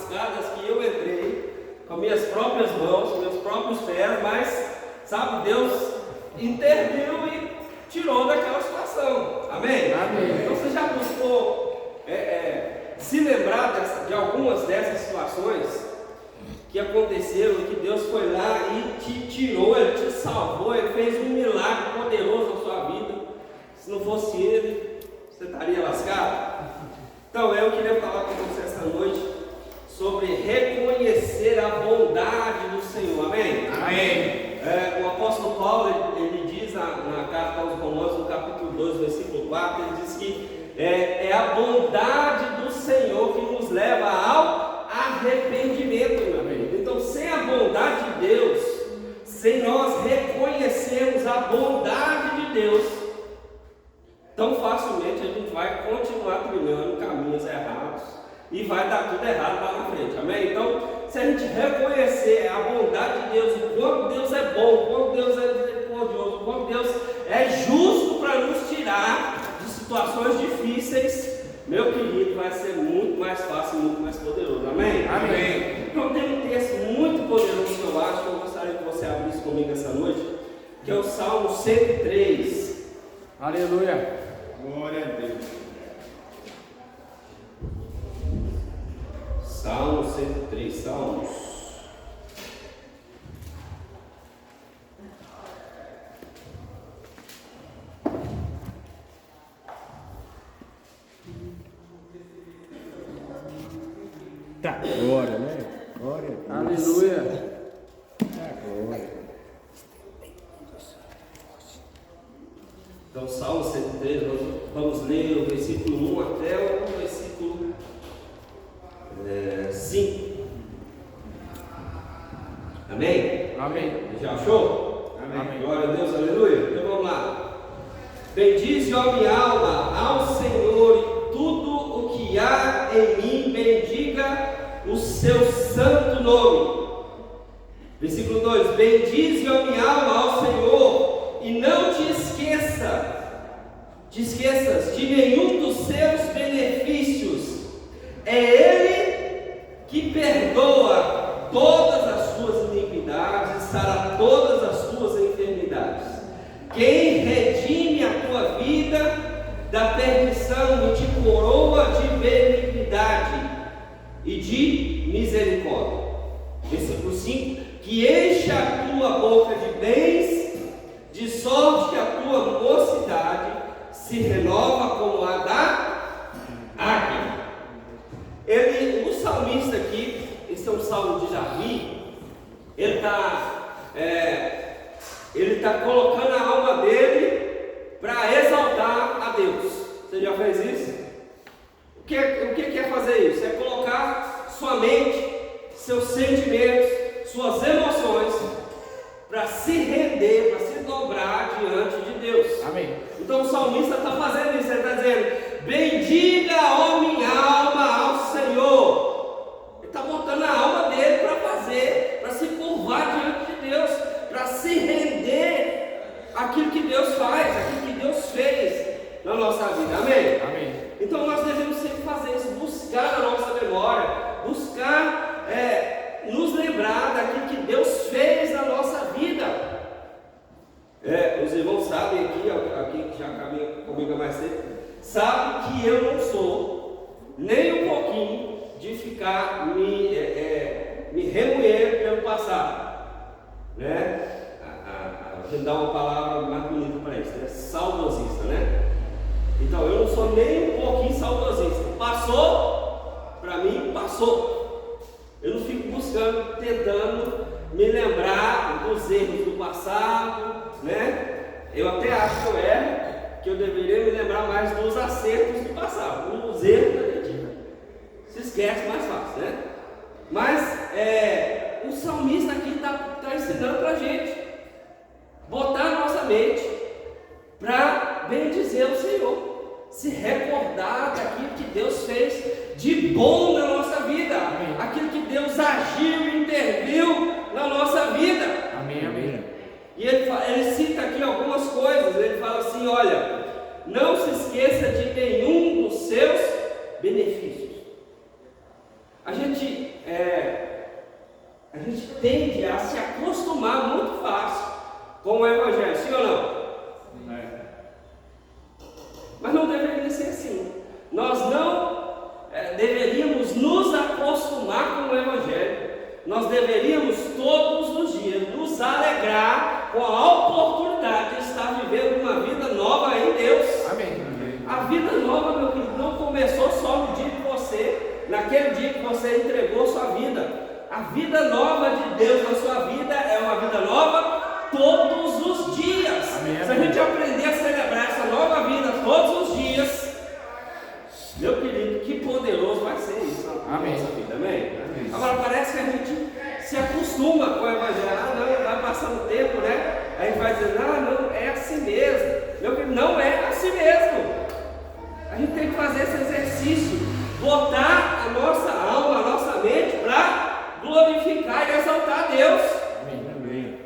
enrascadas que eu entrei com minhas próprias mãos, com meus próprios pés, mas, sabe, Deus interviu e tirou daquela situação. Amém? Amém. Então você já buscou se lembrar de algumas dessas situações que aconteceram e que Deus foi lá e te tirou, Ele te salvou, Ele fez um milagre poderoso na sua vida. Se não fosse Ele, você estaria lascado? Então eu queria falar com você essa noite sobre reconhecer a bondade do Senhor. Amém? Amém. O apóstolo Paulo, ele diz na carta aos Romanos, no capítulo 2, versículo 4, ele diz que é a bondade do Senhor que nos leva ao arrependimento, meu amigo. Então, sem a bondade de Deus, sem nós reconhecermos a bondade de Deus, tão facilmente a gente vai continuar trilhando caminhos errados e vai dar tudo errado lá na frente, amém? Então, se a gente reconhecer a bondade de Deus, o quanto Deus é bom, o quanto Deus é misericordioso, o quanto Deus é justo para nos tirar de situações difíceis, meu querido, vai ser muito mais fácil e muito mais poderoso, amém? Amém. Então tem um texto muito poderoso que eu acho, que eu gostaria que você abrisse comigo essa noite, que é o Salmo 103. Aleluia. Glória a Deus. Salmo 103, Salmos. Tá, glória, né? Glória a Deus. Aleluia. Tá, glória. Então, Salmo 103, nós vamos ler o versículo 1 até o versículo 5. Amém? Amém. Já achou? Amém. Glória a Deus, aleluia. Então vamos lá. Bendize, ó minha alma, ao Senhor, e tudo o que há em mim, bendiga o seu santo nome. Versículo 2: bendize, ó minha alma, ao Senhor, e não te esqueças de nenhum dos seus benefícios. É Ele que perdoa todas as suas iniquidades e sara todas as tuas enfermidades. Quem redime a tua vida da perdição e te coroa de benignidade e de misericórdia. Versículo 5: que enche a tua boca de bens, de sorte que a tua mocidade se renova como a da águia. O salmista aqui, esse é um salmo de Davi, ele está colocando a alma dele para exaltar a Deus. Você já fez isso? O que é fazer isso? É colocar sua mente, seus sentimentos, suas emoções para se render, para se dobrar diante de Deus. Amém. Então o salmista está fazendo isso, ele está dizendo: bendiga, ó minha alma, ao Senhor. Ele está botando a alma dele para se curvar diante de Deus, para se render àquilo que Deus faz, àquilo que Deus fez na nossa vida, amém? Amém. Então nós devemos sempre fazer isso, buscar na nossa memória, buscar nos lembrar daquilo que Deus fez na nossa vida. Os irmãos sabem aqui que já caminha comigo há mais tempo, sabem que eu não sou nem um pouquinho de ficar me remoer pelo passado, né? A gente dá uma palavra mais bonita para isso, né? Saudosista, né? Então eu não sou nem um pouquinho saudosista. Passou, para mim passou. Eu não fico buscando, tentando me lembrar dos erros do passado, né? Eu até acho que eu erro, que eu deveria me lembrar mais dos acertos do passado. Os erros da gente se esquece mais fácil, né? Mas o salmista aqui está ensinando para a gente botar a nossa mente para bendizer o Senhor, se recordar daquilo que Deus fez de bom na nossa vida, amém. Aquilo que Deus agiu e interviu na nossa vida. Amém, amém. E ele cita aqui algumas coisas. Ele fala assim: olha, não se esqueça de nenhum dos seus benefícios. A gente deveríamos todos os dias nos alegrar com a oportunidade de estar vivendo uma vida nova em Deus. Amém. A vida nova, meu querido, não começou só no dia que naquele dia que você entregou sua vida. A vida nova de Deus na sua vida é uma vida nova todos os dias. Amém. Se a gente aprender a celebrar essa nova vida todos os dias, meu querido, que poderoso vai ser isso na nossa vida, amém? Agora parece que a gente se acostuma com o evangelho. Não, vai passando o tempo, né? Aí a gente vai dizendo, não, é assim mesmo. Meu querido, não é assim mesmo. A gente tem que fazer esse exercício, botar a nossa alma, a nossa mente para glorificar e exaltar a Deus. Amém.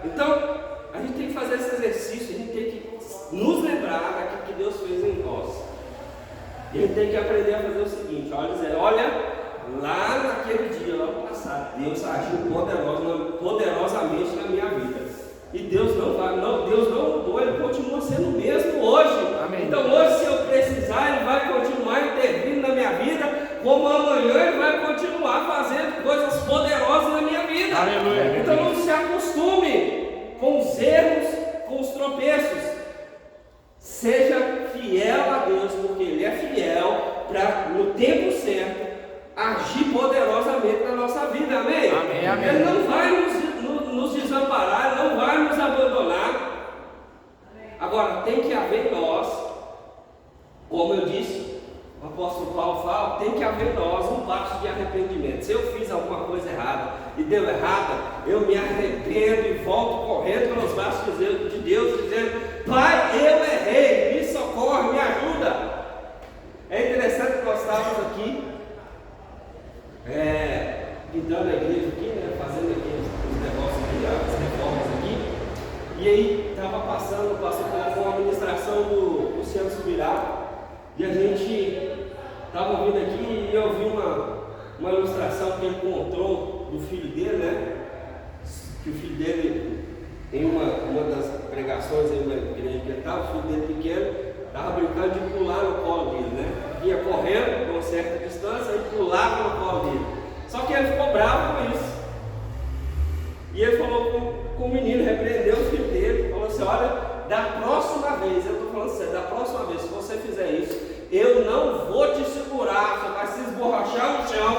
Então, a gente tem que fazer esse exercício, a gente tem que nos lembrar daquilo que Deus fez em nós. E a gente tem que aprender a fazer o seguinte, olha, lá naquele dia, lá no passado, Deus agiu poderosamente na minha vida. E Deus não mudou, Ele continua sendo o mesmo hoje. Amém. Então hoje, se eu precisar, Ele vai continuar intervindo na minha vida, como amanhã Ele vai continuar fazendo coisas poderosas na minha vida. Aleluia. Então não se acostume com os erros, com os tropeços. Seja fiel a Deus, porque Ele é fiel para, no tempo certo, agir poderosamente na nossa vida, amém? Amém, amém. Ele não vai nos desamparar, Ele não vai nos abandonar. Agora, tem que haver em nós, como eu disse, o apóstolo Paulo fala, tem que haver em nós um passo de arrependimento. Se eu fiz alguma coisa errada e deu errada, eu me arrependo e volto correndo pelos braços de Deus, dizendo, Pai, eu errei, me socorre, me ajuda. É interessante que nós estávamos aqui, pintando a igreja aqui, né, fazendo aqui os negócios aqui, as reformas aqui, e aí estava passando com a administração do Luciano Subirá, e a gente estava ouvindo aqui e eu vi uma ilustração que ele encontrou do filho dele, né, que o filho dele, em uma das pregações em uma igreja que ele estava, o filho dele pequeno, estava brincando de pular no colo dele, né, ia correndo com uma certa distância e pulava no colo dele. Só que ele ficou bravo com isso. E ele falou com o menino, repreendeu o filho dele, falou assim, olha, da próxima vez, eu estou falando sério, da próxima vez, se você fizer isso, eu não vou te segurar, você vai se esborrachar no chão,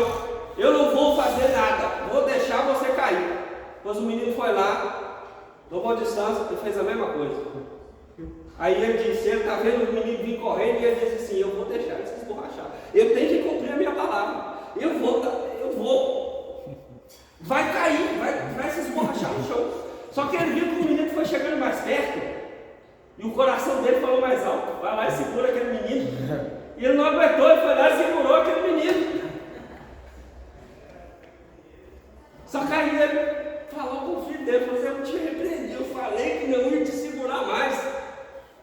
eu não vou fazer nada, vou deixar você cair. Pois o menino foi lá, tomou distância e fez a mesma coisa. Aí ele disse, ele está vendo o menino vir correndo e ele disse assim, eu vou deixar ele se esborrachar, eu tenho que cumprir a minha palavra. Eu vou, vai cair, vai se esborrachar no chão. Só que ele viu que o menino foi chegando mais perto, e o coração dele falou mais alto, vai lá e segura aquele menino. E ele não aguentou, ele foi lá e segurou aquele menino. Só que aí ele falou com o filho dele, falou assim, eu te repreendi, eu falei que não ia te segurar mais.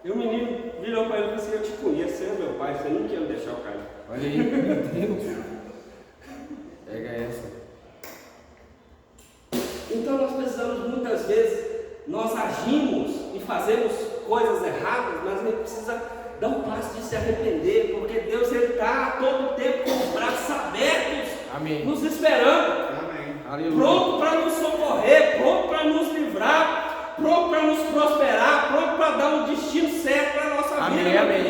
E o menino virou para ele e falou assim, eu te conheço, você é meu pai, você nunca ia me deixar eu cair. Olha aí, meu Deus. Pega essa. Então nós precisamos, muitas vezes, nós agimos e fazemos coisas erradas, mas a gente precisa dar um passo de se arrepender, porque Deus está a todo tempo com os braços abertos, Amém. nos esperando, Aleluia. pronto para nos socorrer, pronto para nos livrar, pronto para nos prosperar, pronto para dar um destino certo para a nossa Amém, vida. amém.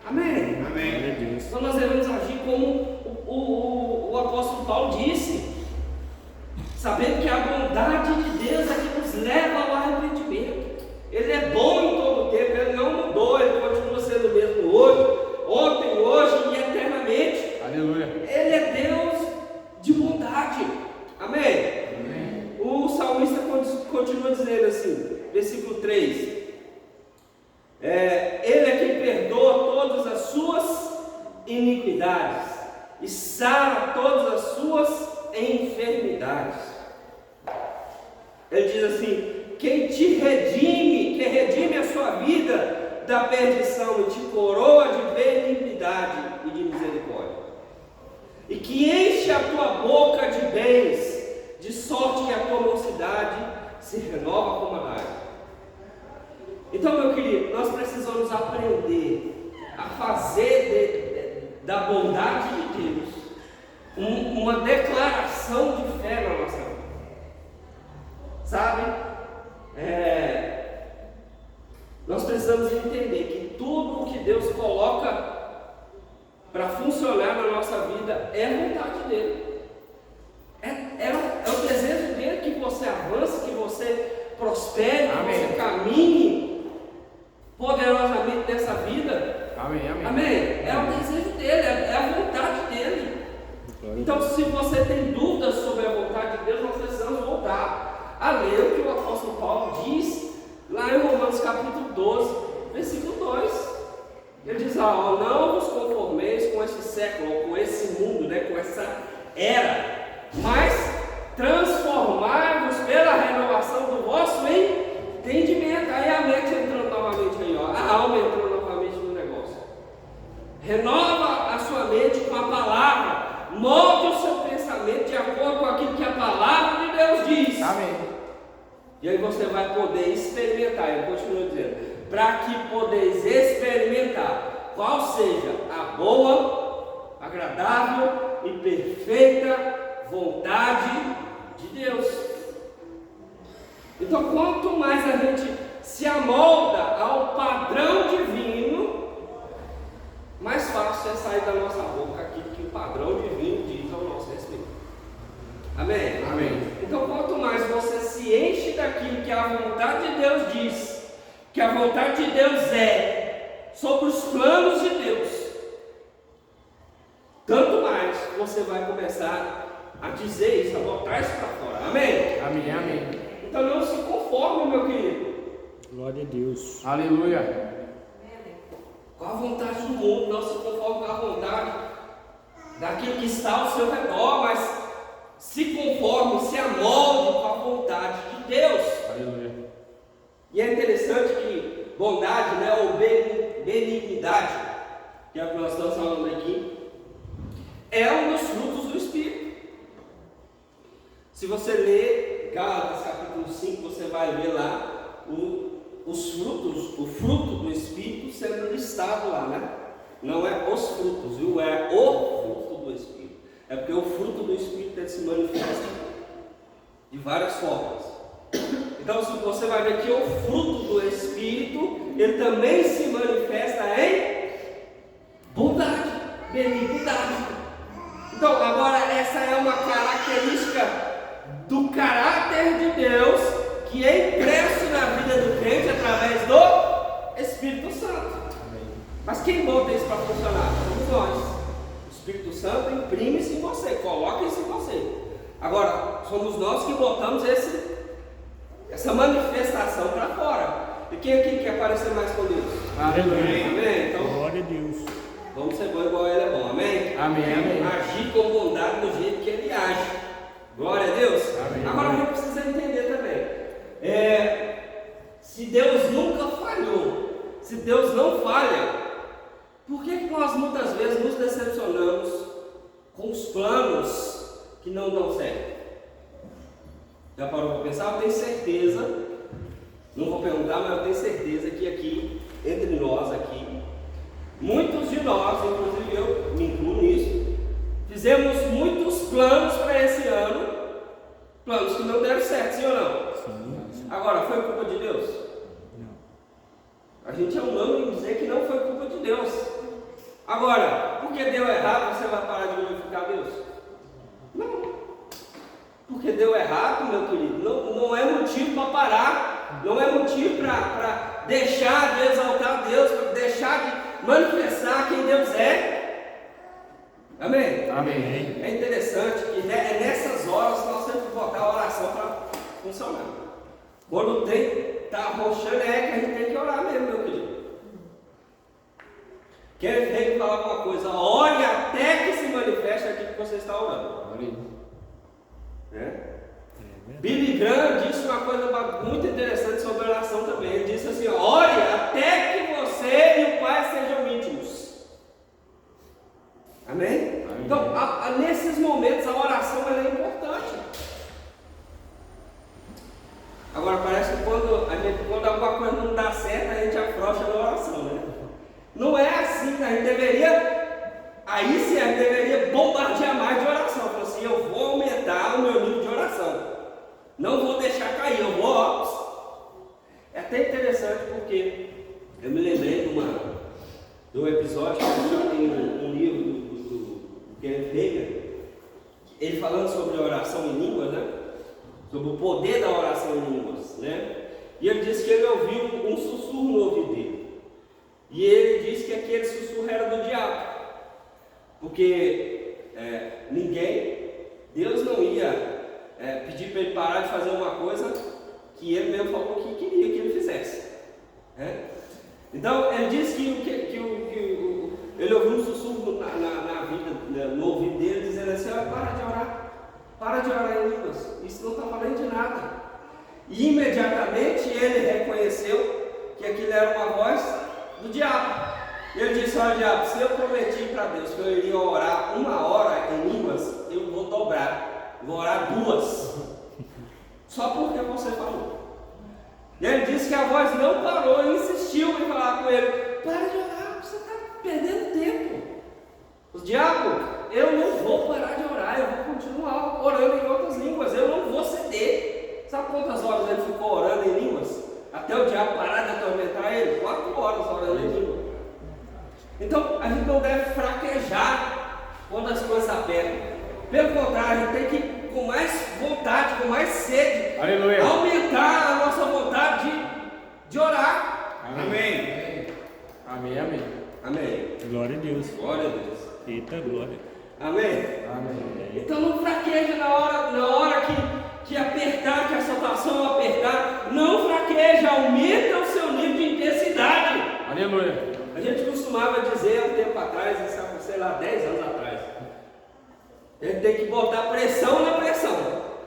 Amém. Amém. Então nós devemos agir como o apóstolo Paulo disse, sabendo que a bondade de Deus é que nos leva ao arrependimento. Ele é bom em todo o tempo, Ele não mudou, Ele continua sendo o mesmo hoje, ontem, hoje e eternamente. Aleluia. Ele é Deus de bondade. Amém? Amém. O salmista continua dizendo assim, versículo 3, Ele é quem perdoa todas as suas iniquidades e sara todas as suas enfermidades. Ele diz assim, quem te redime, quem redime a sua vida da perdição e te coroa de benignidade e de misericórdia, e que enche a tua boca de bens, de sorte que a tua mocidade se renova como a água. Então, meu querido, nós precisamos aprender a fazer da bondade de Deus, uma declaração de fé na nossa vida. Sabe? Nós precisamos entender que tudo o que Deus coloca para funcionar na nossa vida é a vontade dele. É o desejo dele que você avance, que você prospere, que você caminhe poderosamente nessa vida. Amém. É o desejo dele, é a vontade dele. Então, se você tem dúvidas sobre a vontade de Deus, nós precisamos voltar a ler o que o apóstolo Paulo diz lá em Romanos capítulo 12, versículo 2. Ele diz lá: não vos conformeis com esse século, ou com esse mundo, com essa era, mas transformai-vos pela renovação do vosso entendimento. Aí a mente entrando novamente aí, a alma entrando novamente no negócio. Renova a sua mente com a palavra, molde o seu pensamento de acordo com aquilo que a palavra de Deus diz. Amém. E aí você vai poder experimentar, eu continuo dizendo, para que podeis experimentar qual seja a boa, agradável e perfeita vontade de Deus. Então, quanto mais a gente se amolda ao padrão divino, mais fácil é sair da nossa boca aquilo que o padrão divino diz ao nosso respeito. Amém? Amém. Então, quanto mais você se enche daquilo que a vontade de Deus diz, que a vontade de Deus é, sobre os planos de Deus, tanto mais você vai começar a dizer isso, a botar isso para fora. Amém? Amém. Então não se conforme, meu querido. Glória a Deus. Aleluia. Com a vontade do mundo, não se conforme com a vontade daquilo que está ao seu redor, mas se conforme, se amolde com a vontade de Deus. Aleluia. E é interessante que bondade, ou benignidade, que é o que nós estamos falando aqui, é um dos frutos do Espírito. Se você ler Gálatas capítulo 5, você vai ver lá os frutos, o fruto do Espírito sendo listado lá, Não é os frutos, viu? É o fruto do Espírito. É porque o fruto do Espírito ele se manifesta de várias formas. Então, se você vai ver que o fruto do Espírito, ele também se manifesta em bondade, benignidade. Então, agora essa é uma característica do caráter de Deus que é impresso na vida do crente através do Espírito Santo. Mas quem bota isso para funcionar? Somos nós. O Espírito Santo imprime-se em você, coloca isso em você. Agora, somos nós que botamos essa manifestação para fora. E quem aqui quer parecer mais com Deus? Aleluia. Amém? Então, Glória a Deus. vamos ser bom igual ele é bom. Amém? Amém. Agir com bondade do jeito que ele age. Glória a Deus. Amém. Agora a gente precisa entender também. Se Deus nunca falhou, se Deus não falha, por que nós muitas vezes nos decepcionamos com os planos que não dão certo? Já parou para pensar? Eu tenho certeza, não vou perguntar, mas eu tenho certeza que aqui, entre nós aqui, muitos de nós, inclusive eu me incluo nisso, fizemos muitos planos para esse ano, planos que não deram certo, sim ou não? Sim. Agora, foi culpa de Deus? Não. A gente é humano em dizer que não foi culpa de Deus. Agora, porque deu errado, você vai parar de glorificar Deus? Não. Porque deu errado, meu querido, não é motivo para parar, não é motivo para deixar de exaltar Deus, para deixar de manifestar quem Deus é. Amém? Amém. É interessante que é nessas horas que nós temos que botar a oração para funcionar. Quando o trem está arrochando, é que a gente tem que orar mesmo, meu querido. Quem tem que falar alguma coisa, ore até que se manifeste aquilo que você está orando. Billy Graham disse uma coisa muito interessante sobre oração também. Ele disse assim: ore até que você e o Pai sejam íntimos. Amém? Então, nesses momentos, a oração ela é importante. Agora, parece que quando alguma coisa não dá certo, a gente afrouxa na oração, Não é assim, a gente deveria aí sim ele deveria bombardear mais de oração. Falou assim: eu vou aumentar o meu nível de oração, não vou deixar cair, eu vou, ó. É até interessante porque eu me lembrei de um episódio que já tem um livro do Kenneth Hagin, ele falando sobre a oração em línguas, né? Sobre o poder da oração em línguas, né? E ele disse que ele ouviu um sussurro no ouvido dele. E ele disse que aquele sussurro era do diabo. Porque Deus não ia pedir para ele parar de fazer uma coisa que ele mesmo falou que queria que ele fizesse. Então ele disse que ele ouviu um sussurro na vida, no ouvido dele, dizendo assim: para de orar em línguas, isso não está falando de nada. E imediatamente ele reconheceu que aquilo era uma voz do diabo. Ele disse: olha, diabo, se eu prometi para Deus que eu iria orar 1 hora em línguas, eu vou dobrar, vou orar 2, só porque você falou. E ele disse que a voz não parou e insistiu em falar com ele: para de orar, você está perdendo tempo. O diabo, eu não vou parar de orar, eu vou continuar orando em outras línguas, eu não vou ceder. Sabe quantas horas ele ficou orando em línguas? Até o diabo parar de atormentar ele? 4 horas orando em línguas. Então a gente não deve fraquejar quando as coisas apertam. Pelo contrário, a gente tem que, com mais vontade, com mais sede, Aleluia, aumentar a nossa vontade de orar. amém. Amém, amém. Amém. Glória a Deus. Glória a Deus. Eita glória. Amém. Amém. Então não fraqueja na hora que apertar, que a situação apertar. Não fraqueja, aumenta o seu nível de intensidade. Aleluia. A gente costumava dizer há um tempo atrás, sei lá, 10 anos atrás, a gente tem que botar pressão na pressão,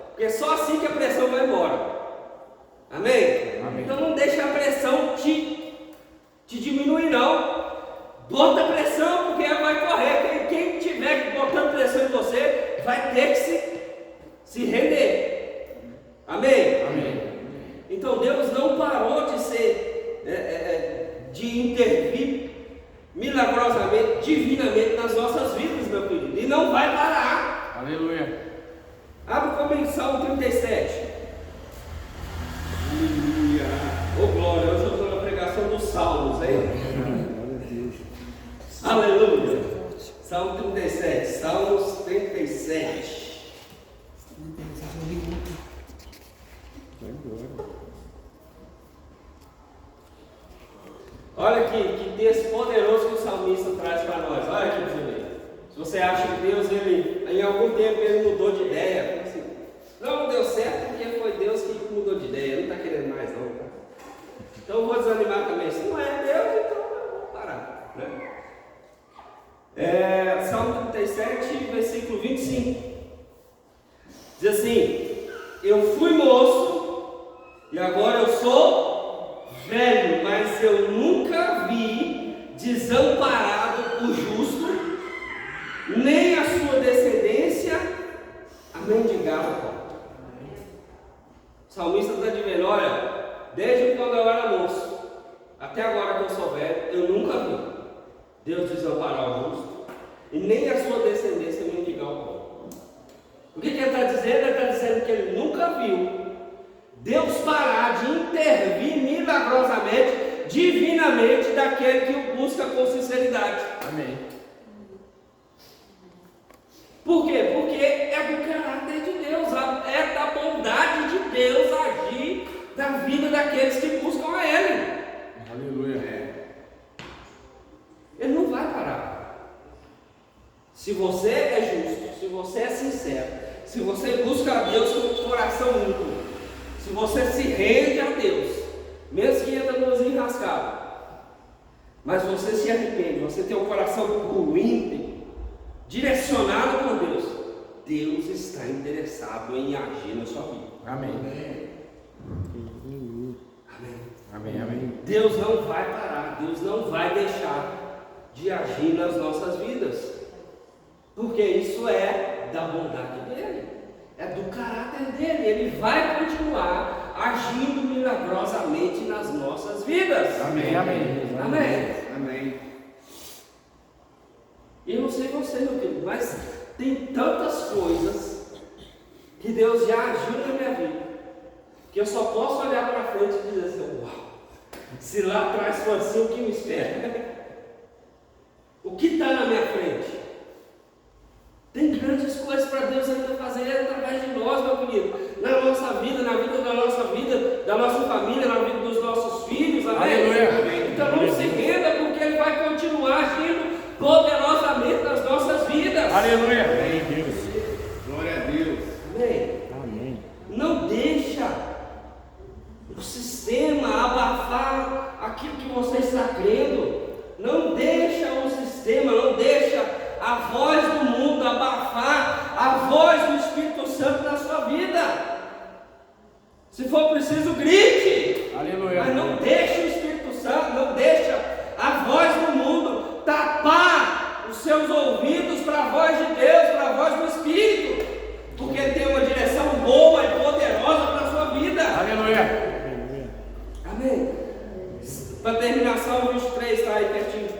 porque é só assim que a pressão vai embora. Amém? Amém. Então não deixa a pressão te diminuir, não. Bota pressão, porque ela vai correr. Quem estiver botando pressão em você vai ter que se render. Amém? Amém. Então Deus não parou de intervir milagrosamente, divinamente nas nossas vidas, meu querido, e não vai parar. Aleluia. Abre comigo Salmo 37. Aleluia. Ô glória, hoje eu estou na pregação dos Salmos, hein? Aleluia. Salmo 37. Salmos 37. Vai embora. Olha que texto poderoso que o salmista traz para nós. Olha aqui para você ver. Se você acha que Deus, em algum tempo, ele mudou de ideia, assim, não deu certo porque foi Deus que mudou de ideia, não está querendo mais não. Tá? Então eu vou desanimar também. Se não é Deus, então eu vou parar. Né? Salmo 37, versículo 25. Diz assim: eu fui moço e agora eu sou velho, mas eu nunca vi desamparado o justo, nem a sua descendência a mendigar o pão. O salmista está dizendo: olha, desde quando eu era moço até agora que eu sou velho, eu nunca vi Deus desamparar o justo e nem a sua descendência mendigar o pão. O que ele está dizendo? Ele está dizendo que ele nunca viu Deus parar de intervir milagrosamente, divinamente, daquele que o busca com sinceridade. Amém. Por quê? Porque é do caráter de Deus, é da bondade de Deus agir na vida daqueles que buscam a Ele. Aleluia. Ele não vai parar. Se você é justo, se você é sincero, se você busca a Deus com o coração limpo, se você se rende a Deus, mesmo que entra nos enrascados, mas você se arrepende, você tem o coração puro, íntegro, direcionado por Deus, Deus está interessado em agir na sua vida. Amém. Amém. Amém. Amém. Deus não vai parar, Deus não vai deixar de agir nas nossas vidas, porque isso é da bondade dele, é do caráter dele. Ele vai continuar agindo milagrosamente nas nossas vidas. Amém. Amém. Amém. Amém. E eu não sei você, meu querido, mas tem tantas coisas que Deus já agiu na minha vida, que eu só posso olhar para frente e dizer assim: uau, se lá atrás for assim, o que me espera? O que está na minha frente? Tem grandes coisas para Deus ainda fazer através de nós, meu querido, na nossa vida, na vida, da nossa família, na vida dos nossos filhos, amém? Aleluia. Então não se renda, porque Ele vai continuar agindo poderosamente nas nossas vidas. Aleluia. Amém, Deus. Glória a Deus. Amém. Amém. Não deixa o sistema abafar aquilo que você está crendo. Não deixa o sistema, não deixa a voz do mundo abafar a voz do Espírito Santo na sua vida. Se for preciso, grite. Aleluia. Mas não deixe o Espírito Santo, não deixa a voz do mundo tapar os seus ouvidos para a voz de Deus, para a voz do Espírito, porque Ele tem uma direção boa e poderosa para a sua vida. Aleluia. Amém. Para terminar, Salmo 23, está aí pertinho.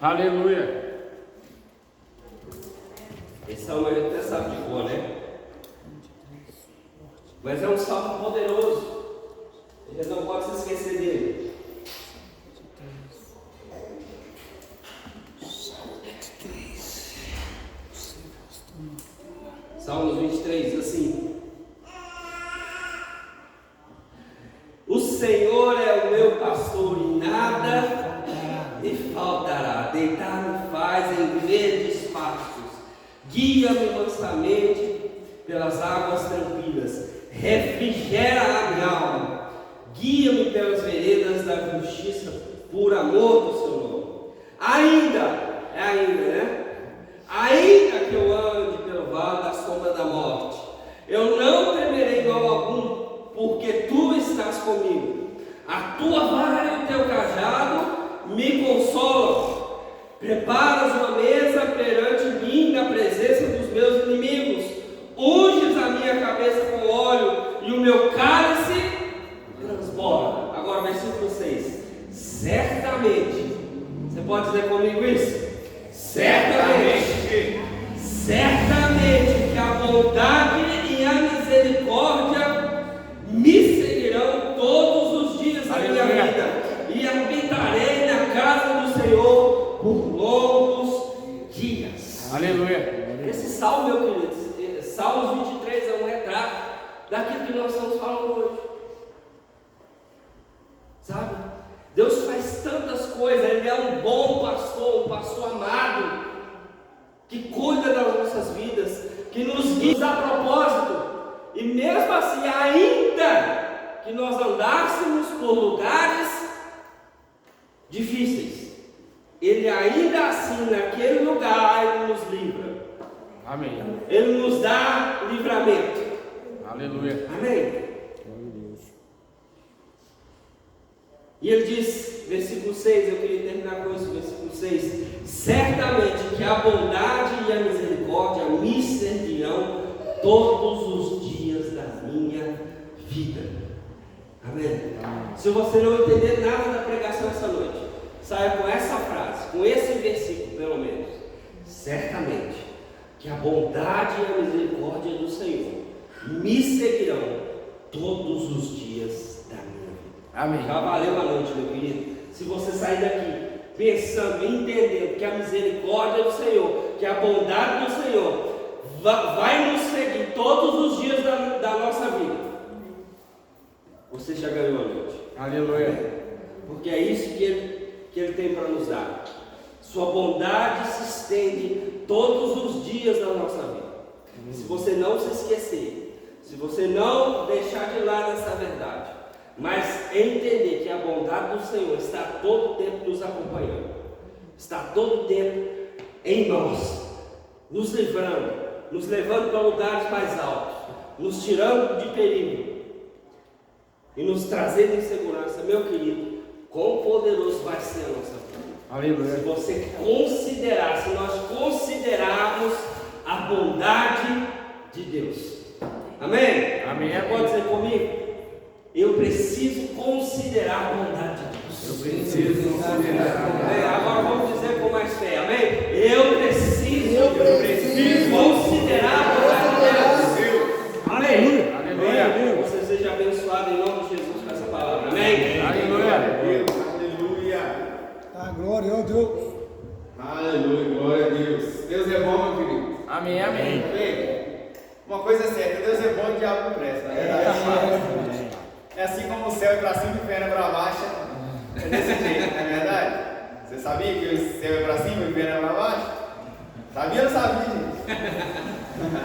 Aleluia. Esse salmo a gente até sabe de cor, né? Mas é um salmo poderoso. A gente não pode se esquecer dele. Salmos 23 diz assim: o Senhor é o meu pastor e nada me faltará. Deitar-me faz em verdes pastos, guia-me mansamente pelas águas tranquilas, refrigera a minha alma, guia-me pelas veredas da justiça, por amor do seu nome. Ainda, né? Ainda que eu ande pelo vale da sombra da morte, eu não temerei mal algum, porque tu estás comigo. A tua vara e o teu cajado me consolam. Preparas uma mesa perante mim na presença dos meus inimigos. Unges a minha cabeça com óleo e o meu cálice transborda. Agora versículo 6. Certamente, você pode dizer comigo isso? Certamente que a bondade e a misericórdia me seguirão todos os dias da minha vida, e habitarei na casa do Senhor por longos dias. Aleluia. Esse salmo, meu querido, Salmos 23 é um retrato daquilo que nós estamos falando hoje. Sabe? Deus faz tantas coisas, Ele é um bom pastor, um pastor amado, que cuida das nossas vidas, que nos guia a propósito, e mesmo assim, ainda que nós andássemos por lugares difíceis, Ele ainda assim, naquele lugar, Ele nos livra. Amém. Ele nos dá livramento. Aleluia. Amém? E ele diz, versículo 6, eu queria terminar com isso, versículo 6: certamente que a bondade e a misericórdia me servirão todos os dias da minha vida. Amém? Se você não entender nada da pregação essa noite, saia com essa frase, com esse versículo pelo menos: certamente que a bondade e a misericórdia do Senhor me seguirão todos os dias da minha vida. Amém. Já valeu a noite, meu querido. Se você sair daqui pensando e entendendo que a misericórdia do Senhor, que a bondade do Senhor vai nos seguir todos os dias da nossa vida, você já ganhou a noite. Aleluia. Porque é isso que Ele tem para nos dar. Sua bondade se estende todos os dias da nossa vida. Se você não se esquecer, se você não deixar de lado essa verdade, mas entender que a bondade do Senhor está todo o tempo nos acompanhando, está todo o tempo em nós, nos livrando, nos levando para lugares mais altos, nos tirando de perigo e nos trazendo em segurança, meu querido, quão poderoso vai ser a nossa vida. Aleluia. Se você considerar, se nós considerarmos a bondade de Deus. Amém? Amém. Pode dizer comigo? Eu preciso considerar a bondade de Deus. Eu preciso considerar. Agora vamos dizer com mais fé, amém? Eu preciso considerar a bondade de Deus. Aleluia. Aleluia. Você seja abençoado em nome de Jesus com essa palavra, amém? Aleluia. Aleluia. Tá, glória a Deus. Aleluia, glória a Deus. Deus é bom, meu querido. Amém. Bem, uma coisa é certa, Deus é bom e o diabo não presta, na verdade. É assim como o céu é para cima e o inferno é para baixo. É desse jeito, não é verdade? Você sabia que o céu é para cima e o inferno é para baixo? Sabia ou não sabia, gente?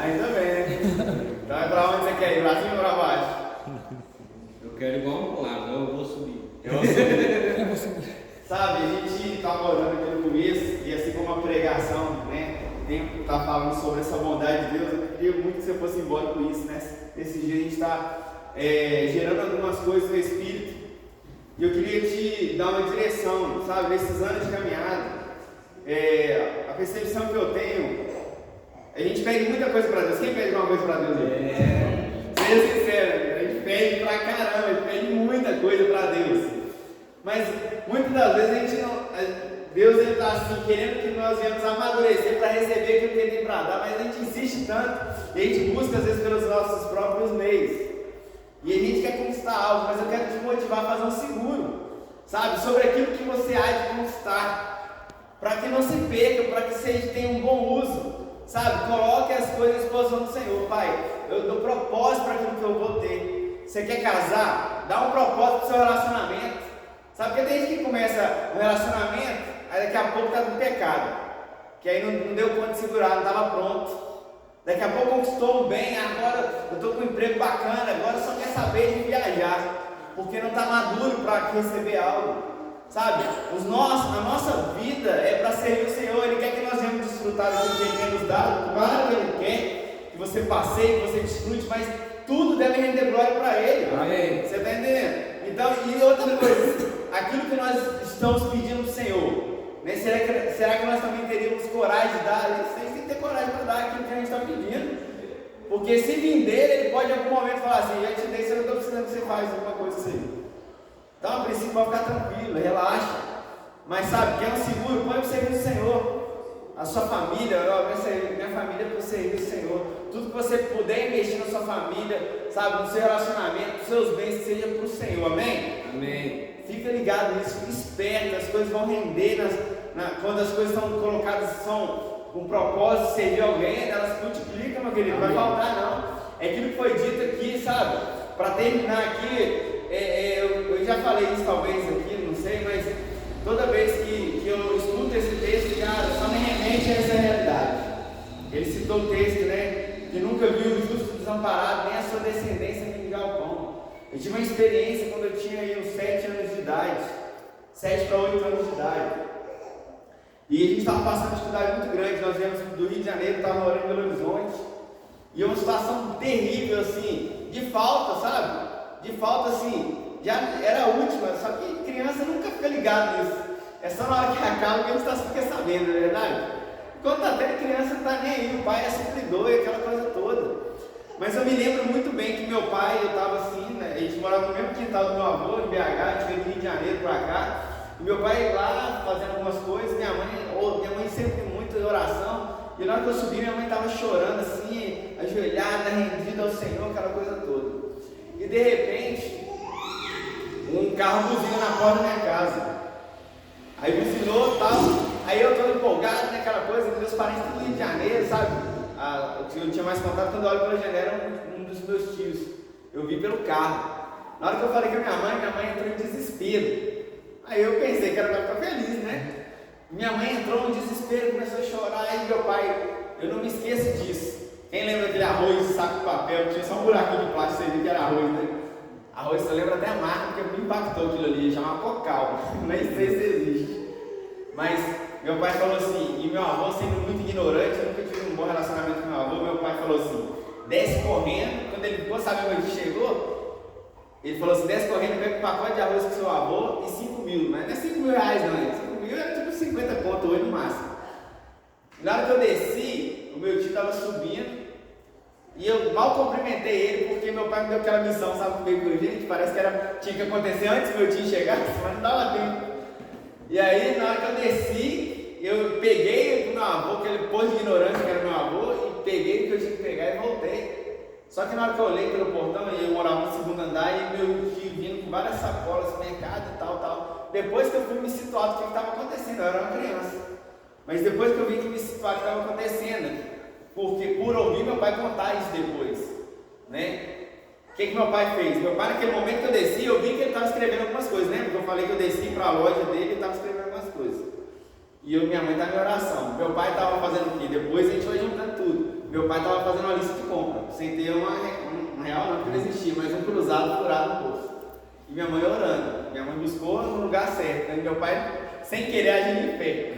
Ainda bem, né? Então é para onde você quer ir? Para cima ou para baixo? Eu quero igual um lado, eu vou subir. Sabe, a gente estava orando aqui no começo, e assim como a pregação, né? Está falando sobre essa bondade de Deus, eu queria muito que você fosse embora com isso, né? Esse dia a gente está gerando algumas coisas no Espírito, e eu queria te dar uma direção, sabe? Nesses anos de caminhada, a percepção que eu tenho, a gente pede muita coisa para Deus. Quem pede alguma coisa para Deus aí? Seja sincero, a gente pede pra caramba, a gente pede muita coisa para Deus, mas muitas das vezes a gente não. Deus está assim, querendo que nós venhamos amadurecer para receber aquilo que Ele tem para dar, mas a gente insiste tanto, e a gente busca às vezes pelos nossos próprios meios, e a gente quer conquistar algo, mas eu quero te motivar a fazer um seguro, sabe, sobre aquilo que você há de conquistar, para que não se perca, para que você tenha um bom uso, sabe, coloque as coisas à disposição do Senhor. Pai, eu dou propósito para aquilo que eu vou ter. Você quer casar? Dá um propósito para o seu relacionamento, sabe, porque tem gente que começa um relacionamento, aí daqui a pouco está no pecado, que aí não deu conta de segurar, não estava pronto. Daqui a pouco conquistou um bem, agora eu estou com um emprego bacana, agora só quer saber de viajar, porque não está maduro para receber algo, sabe? A nossa vida é para servir o Senhor. Ele quer que nós venhamos desfrutar daquilo que Ele tem nos dado. Claro que Ele quer que você passeie, que você desfrute, mas tudo deve render glória para Ele. Amém. Você está entendendo? Então, e outra coisa, aquilo que nós estamos pedindo para o Senhor, né? Será que nós também teríamos coragem de dar? A gente tem que ter coragem para dar aquilo que a gente está pedindo, porque se vir dele, ele pode em algum momento falar assim: já te dei, você não está precisando que você faça alguma coisa assim. Então, a princípio, pode ficar tranquilo, relaxa, mas sabe, quer um seguro, põe o serviço do Senhor. A sua família, minha família é para o serviço do Senhor. Tudo que você puder investir na sua família, sabe, no seu relacionamento, nos seus bens, seja para o Senhor, amém? Amém. Fica ligado nisso, fica esperto, as coisas vão render quando as coisas estão colocadas, são com propósito de servir alguém, elas multiplicam, meu querido, não vai faltar não. É aquilo que foi dito aqui, sabe? Para terminar aqui, eu já falei isso talvez aqui, não sei, mas toda vez que eu estudo esse texto, cara, só me remete a essa realidade. Ele citou o texto, né? Que nunca viu o justo desamparado, nem a sua descendência mendigar o pão. Eu tive uma experiência quando eu tinha aí uns 7 anos de idade, 7 para 8 anos de idade, e a gente estava passando uma dificuldade muito grande. Nós viemos do Rio de Janeiro, estávamos morando em Belo Horizonte, e uma situação terrível assim, de falta, sabe? De falta assim, já era a última, só que criança nunca fica ligada nisso, é só na hora que acaba que a gente fica sabendo, não é verdade? Quando está tendo criança não está nem aí, o pai é supridor e aquela coisa toda. Mas eu me lembro muito bem que meu pai, eu estava assim, né, a gente morava no mesmo quintal do meu avô, em BH, a gente veio do Rio de Janeiro para cá, e meu pai lá fazendo algumas coisas, minha mãe sempre muito em oração, e na hora que eu subi, minha mãe estava chorando assim, ajoelhada, rendida ao Senhor, aquela coisa toda. E de repente, um carro buzina na porta da minha casa. Aí buzinou e tal, aí eu todo empolgado naquela coisa, meus parentes do Rio de Janeiro, sabe? Eu tinha mais contato quando eu olho pela janela, um dos meus tios. Eu vi pelo carro. Na hora que eu falei com a minha mãe entrou em desespero. Aí eu pensei que era para ficar feliz, né? Minha mãe entrou em desespero, começou a chorar. Aí meu pai, eu não me esqueço disso. Quem lembra daquele arroz de saco de papel? Tinha só um buraquinho de plástico, você viu que era arroz, né? Arroz, você lembra até a marca, porque me impactou aquilo ali, chamava Cocal. Nem sei se existe. Mas meu pai falou assim, e meu avô sendo muito ignorante, eu nunca tive um bom relacionamento com meu avô. Meu pai falou assim: desce correndo. Quando ele ficou sabendo onde chegou, ele falou assim: desce correndo, pega um pacote de arroz com seu avô e 5 mil. Mas não é 5 mil reais não, é 5 mil era tipo 50 conto hoje no máximo. Na hora que eu desci, o meu tio estava subindo, e eu eu mal cumprimentei ele, porque meu pai me deu aquela missão, sabe comigo, gente? Parece que tinha que acontecer antes do meu tio chegar, mas não dava tempo. E aí, na hora que eu desci, eu peguei o meu avô, aquele posto de ignorância que era meu avô, e peguei o que eu tinha que pegar e voltei. Só que na hora que eu olhei pelo portão, eu morava no segundo andar e meu tio vindo com várias sacolas, mercado e tal. Depois que eu fui me situar do que estava acontecendo, eu era uma criança. Mas depois que eu vi que me situar do que estava acontecendo, porque por ouvir meu pai contar isso depois, né? O que meu pai fez? Meu pai, naquele momento que eu desci, eu vi que ele estava escrevendo algumas coisas, lembra que eu falei que eu desci para a loja dele e estava escrevendo algumas coisas. E minha mãe estava em oração. Meu pai estava fazendo o quê? Depois a gente foi juntando tudo. Meu pai estava fazendo uma lista de compra, sem ter um real não, porque não existia, mas um cruzado furado no bolso. E minha mãe orando. Minha mãe buscou no lugar certo, né? Meu pai sem querer agir de fé.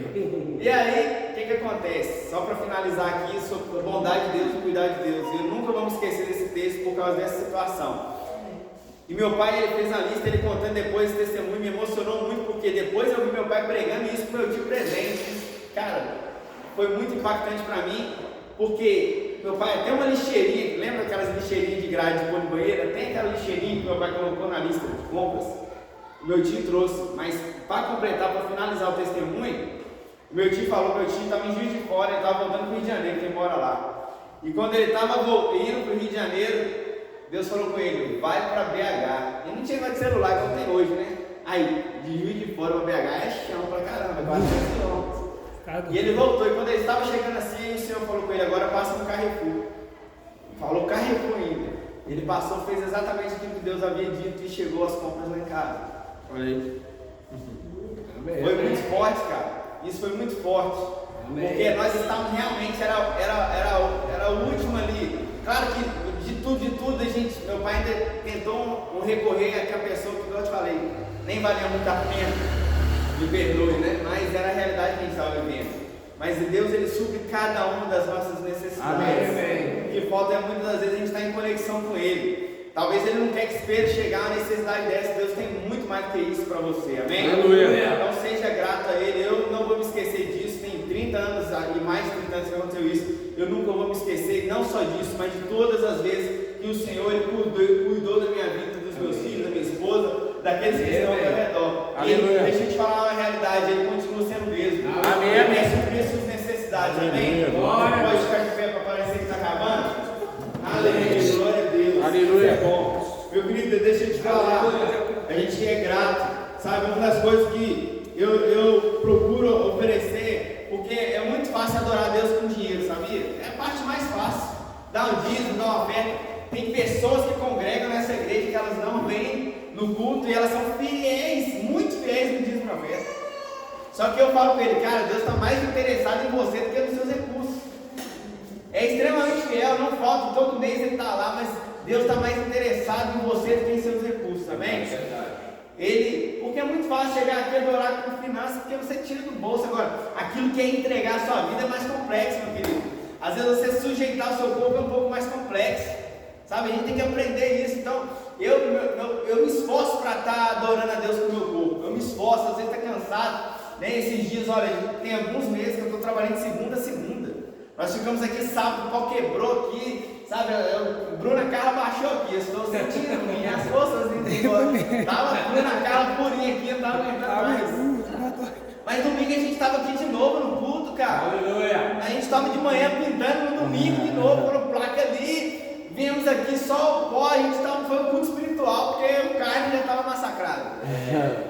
E aí, o que acontece? Só para finalizar aqui sobre a bondade de Deus e o cuidado de Deus. Eu nunca vou me esquecer desse texto por causa dessa situação. E meu pai, ele fez a lista, ele contando depois esse testemunho, me emocionou muito, porque depois eu vi meu pai pregando isso com meu tio presente. Cara, foi muito impactante para mim, porque meu pai tem uma lixeirinha, lembra aquelas lixeirinhas de grade de pôr no banheiro? Tem aquela lixeirinha que meu pai colocou na lista de compras. Meu tio trouxe, mas para completar, para finalizar o testemunho, meu tio falou, meu tio estava em Juiz de Fora, ele estava voltando para o Rio de Janeiro, que ele mora lá. E quando ele estava indo para o Rio de Janeiro, Deus falou com ele, vai para BH. Ele não tinha mais de celular, igual tem hoje, né? Aí, de Juiz de Fora para BH é chão pra caramba, 400 quilômetros. E ele voltou, e quando ele estava chegando assim, o Senhor falou com ele, agora passa no Carrefour. Falou Carrefour ainda. Ele passou, fez exatamente aquilo que Deus havia dito e chegou às compras lá em casa. Olha aí. Foi muito forte, cara. Isso foi muito forte. Porque nós estávamos realmente, era o último ali. Claro que de tudo, a gente, meu pai ainda tentou recorrer àquela pessoa que eu te falei, nem valia muito a pena, me perdoe, né? Mas era a realidade que a gente estava vivendo. Mas Deus, ele supre cada uma das nossas necessidades. Amém. O que falta é muitas das vezes a gente estar em conexão com Ele. Talvez Ele não quer que espere chegar a necessidade dessa. Deus tem muito mais do que isso para você. Amém? Aleluia. Então seja grato a Ele. Eu não vou me esquecer disso. Tem 30 anos e mais de 30 anos que aconteceu isso. Eu nunca vou me esquecer, não só disso, mas de todas as vezes que o Senhor ele cuidou da minha vida, dos meus filhos, da minha esposa, daqueles que estão ao meu redor. Aleluia. E deixa eu te falar uma realidade, Ele continua sendo o mesmo. Amém. Ele quer suprir suas necessidades. Amém? Glória. Pode ficar de pé para parecer que está acabando? Aleluia. Glória a Deus. Aleluia. Bom. Meu querido, deixa eu te falar. A gente é grato. Sabe, uma das coisas que eu procuro oferecer, porque é muito fácil adorar a Deus com dinheiro, sabia? É a parte mais fácil. Dar um dízimo, dar uma oferta. Tem pessoas que congregam nessa igreja que elas não vêm no culto e elas são fiéis, muito fiéis no dízimo e na oferta. Só que eu falo para ele, cara, Deus está mais interessado em você do que nos seus recursos. É extremamente fiel, não falta, todo mês ele está lá, mas Deus está mais interessado em você do que em seus recursos, amém? Porque é muito fácil chegar aqui e adorar com finanças, porque você tira do bolso. Agora, aquilo que é entregar a sua vida é mais complexo, meu querido. Às vezes você sujeitar o seu corpo é um pouco mais complexo, sabe? A gente tem que aprender isso. Então, eu me esforço para estar adorando a Deus com o meu corpo. Eu me esforço, às vezes está cansado. Né? Esses dias, olha, tem alguns meses que eu estou trabalhando de segunda a segunda. Nós ficamos aqui sábado, o pau quebrou aqui, sabe? Bruna Carla baixou aqui, eu estou sentindo minhas forças estava Bruna Carla purinha aqui, eu não estava aguentando mais. Mas domingo a gente estava aqui de novo no culto, cara. Aleluia. A gente estava de manhã pintando no domingo de novo, com a placa ali. Viemos aqui só o pó, a gente foi um culto espiritual, porque o carne já estava massacrado.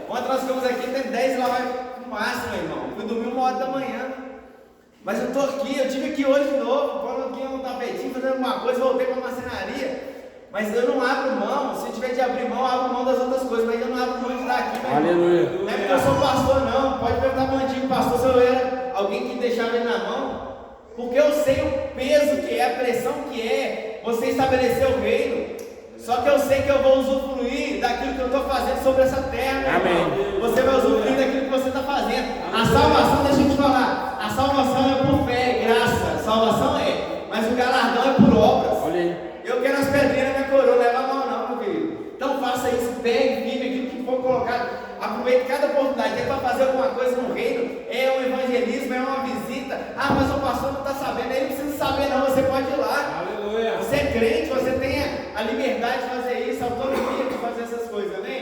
Ontem nós ficamos aqui, tem 10 lá, vai no máximo, meu irmão. Fui dormir 1h da manhã. Mas eu estou aqui, eu estive aqui hoje de novo, pondo aqui um tapetinho, fazendo alguma coisa, voltei para a marcenaria. Mas eu não abro mão, se eu tiver de abrir mão, eu abro mão das outras coisas, mas eu não abro mão de estar aqui, meu Aleluia. irmão. Não é porque eu sou pastor, não. Pode perguntar para o antigo pastor se eu era alguém que deixava ele na mão. Porque eu sei o peso que é, a pressão que é você estabelecer o reino. Só que eu sei que eu vou usufruir daquilo que eu estou fazendo sobre essa terra, meu irmão. Você vai usufruir daquilo que você está fazendo. A salvação, deixa eu te falar, a salvação é por fé, é graça. Salvação é, mas o galardão é por obras. Olha aí. Eu quero as pedrinhas na minha coroa, leva a mão não, meu querido. Então faça isso, pegue, vive aquilo que for colocado. Aproveite cada oportunidade, é para fazer alguma coisa no reino, é um evangelismo, é uma visita. Ah, mas o pastor não está sabendo, ele não precisa saber não, você pode ir lá. Aleluia. Você crê liberdade de fazer isso, autonomia de fazer essas coisas, amém?